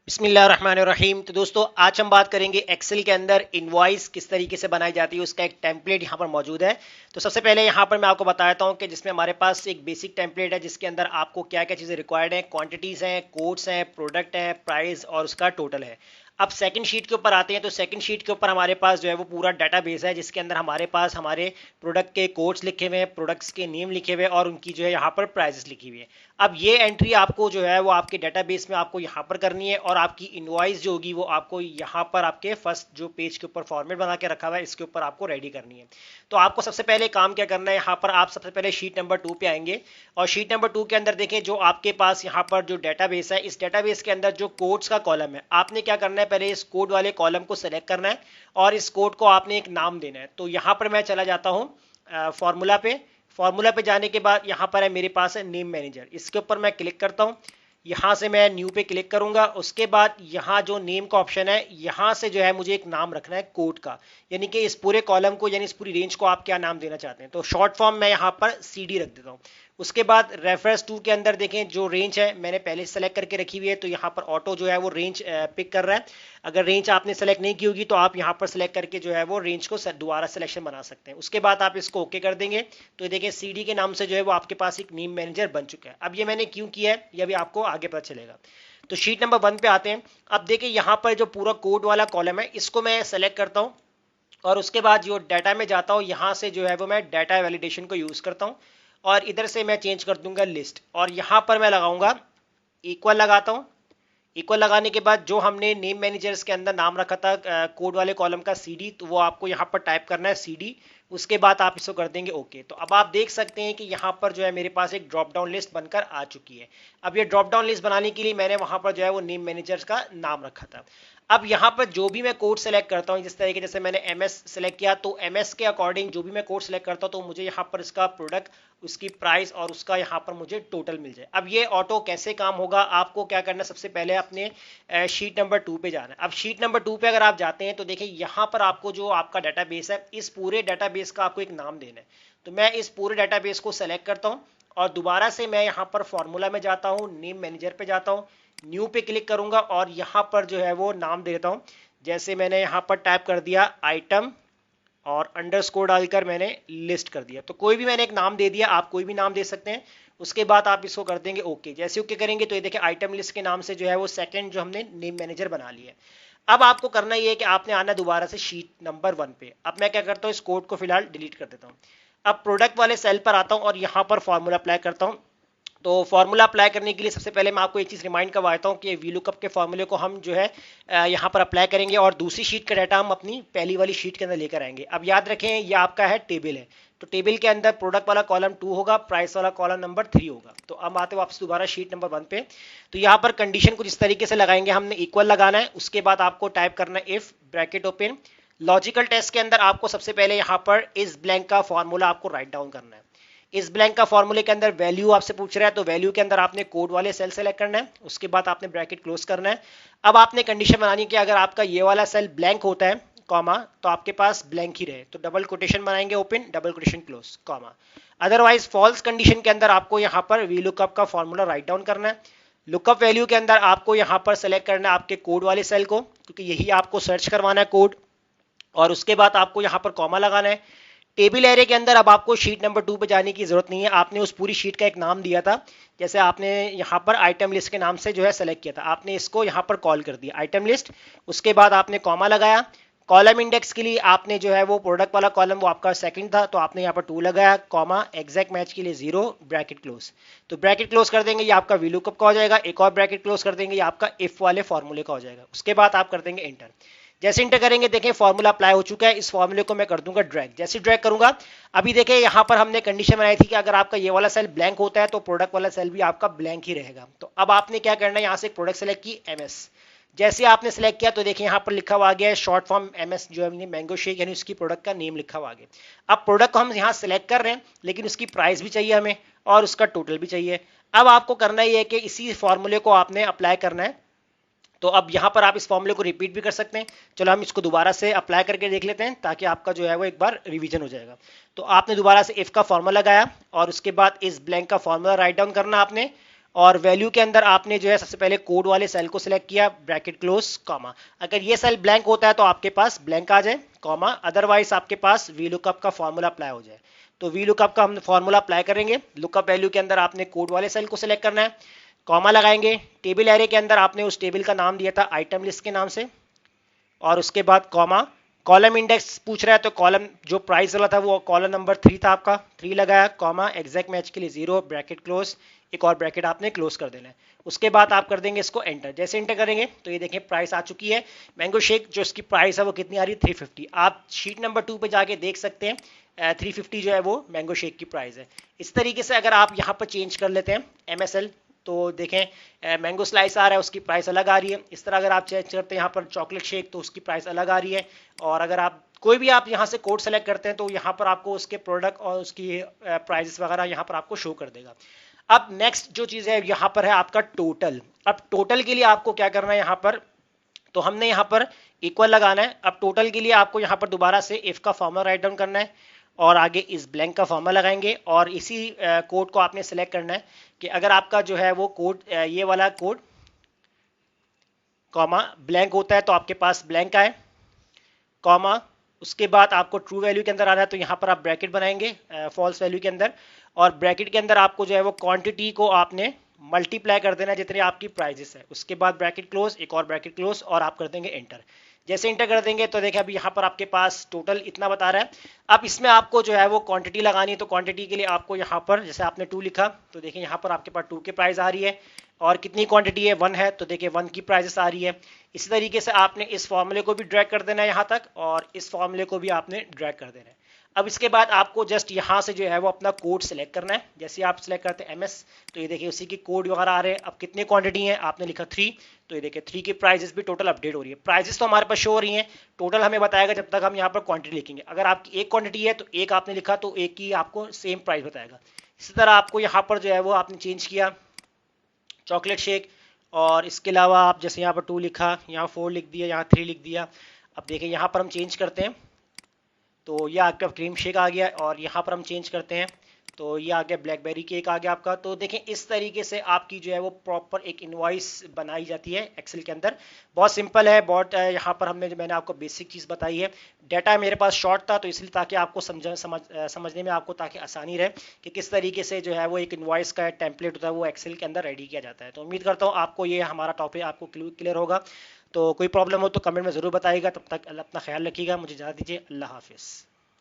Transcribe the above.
बिस्मिल्लाहिर्रहमानिर्रहीम। तो दोस्तों आज हम बात करेंगे एक्सेल के अंदर इनवॉइस किस तरीके से बनाई जाती है, उसका एक टेम्पलेट यहाँ पर मौजूद है। तो सबसे पहले यहाँ पर मैं आपको बताता हूँ कि जिसमें हमारे पास एक बेसिक टेम्पलेट है जिसके अंदर आपको क्या क्या चीज़ें रिक्वायर्ड है, क्वांटिटीज़ हैं, कोड्स हैं, प्रोडक्ट है, प्राइस और उसका टोटल है। अब सेकंड शीट के ऊपर आते हैं। तो सेकंड शीट के ऊपर हमारे पास जो है वो पूरा डाटाबेस है जिसके अंदर हमारे पास हमारे प्रोडक्ट के कोड्स लिखे हुए हैं, प्रोडक्ट्स के नेम लिखे हुए हैं और उनकी जो है यहाँ पर प्राइसेस लिखी हुई है। अब ये एंट्री आपको जो है वो आपके डेटाबेस में आपको यहाँ पर करनी है और आपकी इनवॉइस जो होगी वो आपको यहाँ पर आपके फर्स्ट जो पेज के ऊपर फॉर्मेट बना के रखा हुआ है इसके ऊपर आपको रेडी करनी है। तो आपको सबसे पहले काम क्या करना है, यहाँ पर आप सबसे पहले शीट नंबर 2 पे आएंगे और शीट नंबर 2 के अंदर देखें जो आपके पास यहाँ पर जो डेटाबेस है, इस डेटाबेस के अंदर जो कोड्स का कॉलम है, आपने क्या करना है, पहले इस कोड वाले कॉलम को सेलेक्ट करना है और इस कोड को आपने एक नाम देना है। तो यहाँ पर मैं चला जाता हूँ फॉर्मूला पे। फॉर्मूला पे जाने के बाद यहाँ पर है मेरे पास है नेम मैनेजर, इसके ऊपर मैं क्लिक करता हूँ। यहाँ से मैं न्यू पे क्लिक करूंगा। उसके बाद यहाँ जो नेम का ऑप्शन है, यहाँ से जो है मुझे एक नाम रखना है कोड का, यानी कि इस पूरे कॉलम को यानी इस पूरी रेंज को आप क्या नाम देना चाहते हैं। तो शॉर्ट फॉर्म मैं यहाँ पर CD रख देता हूँ। उसके बाद रेफरेंस टू के अंदर देखें जो रेंज है मैंने पहले सेलेक्ट करके रखी हुई है, तो यहाँ पर ऑटो जो है वो रेंज पिक कर रहा है। अगर रेंज आपने सेलेक्ट नहीं की होगी तो आप यहाँ पर सेलेक्ट करके जो है वो रेंज को दोबारा सिलेक्शन बना सकते हैं। उसके बाद आप इसको ओके कर देंगे तो देखिए CD के नाम से जो है वो आपके पास एक नेम मैनेजर बन चुका है। अब ये मैंने क्यों किया है ये भी आपको आगे पता चलेगा। तो शीट नंबर 1 पे आते हैं। अब देखिए यहाँ पर जो पूरा कोड वाला कॉलम है इसको मैं सेलेक्ट करता हूँ और उसके बाद जो डाटा में जाता हूँ यहाँ से जो है वो मैं डाटा वैलिडेशन को यूज करता हूँ और इधर से मैं चेंज कर दूंगा लिस्ट और यहाँ पर मैं लगाऊंगा इक्वल लगाता हूँ। इक्वल लगाने के बाद जो हमने नेम मैनेजर्स के अंदर नाम रखा था कोड वाले कॉलम का CD, तो वो आपको यहाँ पर टाइप करना है CD। उसके बाद आप इसको कर देंगे ओके। तो अब आप देख सकते हैं कि यहाँ पर जो है मेरे पास एक ड्रॉप डाउन लिस्ट बनकर आ चुकी है। अब ये ड्रॉप डाउन लिस्ट बनाने के लिए मैंने वहां पर जो है वो नेम मैनेजर्स का नाम रखा था। अब यहाँ पर जो भी मैं कोड सेलेक्ट करता हूँ, जिस तरीके जैसे मैंने MS सेलेक्ट किया, तो MS के अकॉर्डिंग जो भी मैं कोड सेलेक्ट करता हूँ तो मुझे यहाँ पर इसका प्रोडक्ट, उसकी प्राइस और उसका यहाँ पर मुझे टोटल मिल जाए। अब ये ऑटो कैसे काम होगा, आपको क्या करना है, सबसे पहले अपने शीट नंबर 2 पे जाना है। अब शीट नंबर 2 पे अगर आप जाते हैं तो देखिए यहाँ पर आपको जो आपका डाटाबेस है, इस पूरे डाटाबेस का आपको एक नाम देना है। तो मैं इस पूरे डाटाबेस को सेलेक्ट करता हूँ और दोबारा से मैं यहाँ पर फॉर्मूला में जाता हूँ, नेम मैनेजर पे जाता हूँ, न्यू पे क्लिक करूंगा और यहाँ पर जो है वो नाम देता हूँ। जैसे मैंने यहाँ पर टाइप कर दिया आइटम और अंडरस्कोर डालकर मैंने लिस्ट कर दिया। तो कोई भी मैंने एक नाम दे दिया, आप कोई भी नाम दे सकते हैं। उसके बाद आप इसको कर देंगे ओके। जैसे ओके करेंगे तो ये देखिए आइटम लिस्ट के नाम से जो है वो सेकंड जो हमने नेम मैनेजर बना लिया है। अब आपको करना ये है कि आपने आना दोबारा से शीट नंबर 1 पे। अब मैं क्या करता हूँ, इस कोड को फिलहाल डिलीट कर देता हूँ। अब प्रोडक्ट वाले सेल पर आता हूँ और यहाँ पर फॉर्मूला अप्लाई करता हूँ। तो फार्मूला अप्लाई करने के लिए सबसे पहले मैं आपको एक चीज़ रिमाइंड करवाता हूँ कि VLOOKUP के फॉर्मूले को हम जो है यहाँ पर अप्लाई करेंगे और दूसरी शीट का डाटा हम अपनी पहली वाली शीट के अंदर लेकर आएंगे। अब याद रखें ये आपका है टेबल है, तो टेबल के अंदर प्रोडक्ट वाला कॉलम 2 होगा, प्राइस वाला कॉलम नंबर 3 होगा। तो अब आते वापस दोबारा शीट नंबर 1 पे। तो यहाँ पर कंडीशन कुछ इस तरीके से लगाएंगे, हमने इक्वल लगाना है। उसके बाद आपको टाइप करना है if bracket open. Logical test के अंदर आपको सबसे पहले यहाँ पर इस ब्लैंक का फॉर्मूला आपको राइट डाउन करना है। इस ब्लैंक का फॉर्मूले के अंदर वैल्यू आपसे पूछ रहा है, तो वैल्यू के अंदर आपने कोड वाले सेल सेलेक्ट करना है। उसके बाद आपने ब्रैकेट क्लोज करना है। अब आपने कंडीशन बनानी है कि अगर आपका ये वाला सेल ब्लैंक होता है कॉमा, तो आपके पास ब्लैंक ही रहे, तो डबल कोटेशन बनाएंगे, open double quotation close comma. Otherwise false condition के अंदर आपको यहाँ पर VLOOKUP का फॉर्मूला राइट डाउन करना है। लुकअप वैल्यू के अंदर आपको यहाँ पर सेलेक्ट करना है आपके कोड वाले सेल को, क्योंकि यही आपको सर्च करवाना है कोड, और उसके बाद आपको यहाँ पर कॉमा लगाना है। टेबल एरे के अंदर अब आपको शीट नंबर 2 पे जाने की जरूरत नहीं है, आपने उस पूरी शीट का एक नाम दिया था। जैसे आपने यहाँ पर आइटम लिस्ट के नाम से जो है सेलेक्ट किया था, आपने इसको यहाँ पर कॉल कर दिया आइटम लिस्ट। उसके बाद आपने कॉमा लगाया। कॉलम इंडेक्स के लिए आपने जो है वो प्रोडक्ट वाला कॉलम वो आपका सेकंड था, तो आपने यहाँ पर 2 लगाया कॉमा, एग्जैक्ट मैच के लिए 0 ब्रैकेट क्लोज। तो ब्रैकेट क्लोज कर देंगे, ये आपका VLOOKUP का हो जाएगा। एक और ब्रैकेट क्लोज कर देंगे, ये आपका इफ वाले फॉर्मूले का हो जाएगा। उसके बाद आप कर देंगे एंटर। जैसे इंटर करेंगे देखें फॉर्मूला अप्लाई हो चुका है। इस फॉर्मूले को मैं कर दूंगा ड्रैग। जैसे ड्रैग करूंगा, अभी देखें यहाँ पर हमने कंडीशन बनाई थी कि अगर आपका ये वाला सेल ब्लैंक होता है तो प्रोडक्ट वाला सेल भी आपका ब्लैंक ही रहेगा। तो अब आपने क्या करना है, यहाँ से एक प्रोडक्ट सेलेक्ट की MS। जैसे आपने सेलेक्ट किया तो देखिए यहाँ पर लिखा हुआ आ गया है शॉर्ट फॉर्म MS, जो है मैंगो शेक, यानी उसकी प्रोडक्ट का नेम लिखा हुआ आ गया। अब प्रोडक्ट को हम यहाँ सेलेक्ट कर रहे हैं, लेकिन उसकी प्राइस भी चाहिए हमें और उसका टोटल भी चाहिए। अब आपको करना ही है कि इसी फॉर्मूले को आपने अप्लाई करना है। तो अब यहाँ पर आप इस फॉर्मूले को रिपीट भी कर सकते हैं। चलो हम इसको दोबारा से अप्लाई करके देख लेते हैं, ताकि आपका जो है वो एक बार रिवीजन हो जाएगा। तो आपने दोबारा से इफ का फॉर्मूला लगाया और उसके बाद इस ब्लैंक का फॉर्मूला राइट डाउन करना आपने, और वैल्यू के अंदर आपने जो है सबसे पहले कोड वाले सेल को सिलेक्ट किया, ब्रैकेट क्लोज कॉमा। अगर ये सेल ब्लैंक होता है तो आपके पास ब्लैंक आ जाए कॉमा, अदरवाइज आपके पास वी लुकअप का फॉर्मूला अप्लाई हो जाए। तो वी लुकअप का हम फॉर्मूला अप्लाई करेंगे। लुकअप वैल्यू के अंदर आपने कोड वाले सेल को सिलेक्ट करना है, कॉमा लगाएंगे। टेबल एरे के अंदर आपने उस टेबल का नाम दिया था आइटम लिस्ट के नाम से, और उसके बाद कॉमा। कॉलम इंडेक्स पूछ रहा है तो कॉलम जो प्राइस वाला था वो कॉलम नंबर 3 था आपका, 3 लगाया कॉमा, एग्जैक्ट मैच के लिए 0, ब्रैकेट क्लोज, एक और ब्रैकेट आपने क्लोज कर देना है। उसके बाद आप कर देंगे इसको एंटर। जैसे एंटर करेंगे तो ये देखें प्राइस आ चुकी है। मैंगो शेक जो इसकी प्राइस है वो कितनी आ रही है, 350। आप शीट नंबर 2 पे जाके देख सकते हैं 350 जो है वो मैंगो शेक की प्राइस है। इस तरीके से अगर आप यहाँ पर चेंज कर लेते हैं MSL तो देखें मैंगो स्लाइस आ रहा है उसकी प्राइस अलग आ रही है। इस तरह अगर आप चेंज करते हैं यहाँ पर चॉकलेट शेक तो उसकी प्राइस अलग आ रही है। और अगर आप कोई भी आप यहाँ से कोड सेलेक्ट करते हैं तो यहाँ पर आपको उसके प्रोडक्ट और उसकी प्राइसेस वगैरह यहाँ पर आपको शो कर देगा। अब नेक्स्ट जो चीज़ है यहाँ पर है आपका टोटल। अब टोटल के लिए आपको क्या करना है यहाँ पर, तो हमने यहाँ पर इक्वल लगाना है। अब टोटल के लिए आपको यहाँ पर दोबारा से इफ का फॉर्मूला राइट डाउन करना है और आगे इस ब्लैंक का फॉर्मूला लगाएंगे और इसी कोड को आपने सेलेक्ट करना है कि अगर आपका जो है वो कोड ये वाला कोड कॉमा ब्लैंक होता है तो आपके पास ब्लैंक आए कॉमा। उसके बाद आपको ट्रू वैल्यू के अंदर आना है तो यहाँ पर आप ब्रैकेट बनाएंगे फॉल्स वैल्यू के अंदर, और ब्रैकेट के अंदर आपको जो है वो क्वांटिटी को आपने मल्टीप्लाई कर देना जितने आपकी प्राइजेस है। उसके बाद ब्रैकेट क्लोज, एक और ब्रैकेट क्लोज, और आप कर देंगे एंटर। जैसे इंटर कर देंगे तो देखिए अभी यहाँ पर आपके पास टोटल इतना बता रहा है। अब इसमें आपको जो है वो क्वांटिटी लगानी है तो क्वांटिटी के लिए आपको यहाँ पर जैसे आपने 2 लिखा तो देखिए यहाँ पर आपके पास 2 की प्राइस आ रही है, और कितनी क्वांटिटी है 1 है तो देखिए 1 की प्राइसेस आ रही है। इसी तरीके से आपने इस फॉर्मूले को भी ड्रैग कर देना है यहाँ तक, और इस फॉर्मूले को भी आपने ड्रैग कर देना है। अब इसके बाद आपको जस्ट यहाँ से जो है वो अपना कोड सेलेक्ट करना है। जैसे आप सेलेक्ट करते हैं MS तो ये देखिए उसी की कोड वगैरह आ रहे हैं। अब कितनी क्वांटिटी है आपने लिखा 3 तो ये देखिए 3 की प्राइजेस भी टोटल अपडेट हो रही है। प्राइजेस तो हमारे पास शो हो रही हैं, टोटल हमें बताएगा जब तक हम यहाँ पर क्वांटिटी लिखेंगे। अगर आपकी एक क्वांटिटी है तो एक आपने लिखा तो एक की आपको सेम प्राइस बताएगा। इसी तरह आपको यहाँ पर जो है वो आपने चेंज किया चॉकलेट शेक, और इसके अलावा आप जैसे यहाँ पर 2 लिखा, यहाँ 4 लिख दिया, यहाँ 3 लिख दिया। अब देखिए यहाँ पर हम चेंज करते हैं तो ये आपका क्रीम शेक आ गया, और यहाँ पर हम चेंज करते हैं तो ये आ गया ब्लैकबेरी केक आ गया आपका। तो देखें इस तरीके से आपकी जो है वो प्रॉपर एक इनवॉइस बनाई जाती है एक्सेल के अंदर। बहुत सिंपल है, बहुत यहाँ पर मैंने आपको बेसिक चीज़ बताई है। डाटा मेरे पास शॉर्ट था तो इसलिए ताकि आपको समझने में आपको ताकि आसानी रहे कि किस तरीके से जो है वो एक इनवॉइस का टेम्पलेट होता है वो एक्सेल के अंदर रेडी किया जाता है। तो उम्मीद करता हूँ आपको ये हमारा टॉपिक आपको क्लियर होगा। तो कोई प्रॉब्लम हो तो कमेंट में ज़रूर बताइएगा। तब तक अपना ख्याल रखिएगा, मुझे इजाज़त दीजिए, अल्लाह हाफिज़।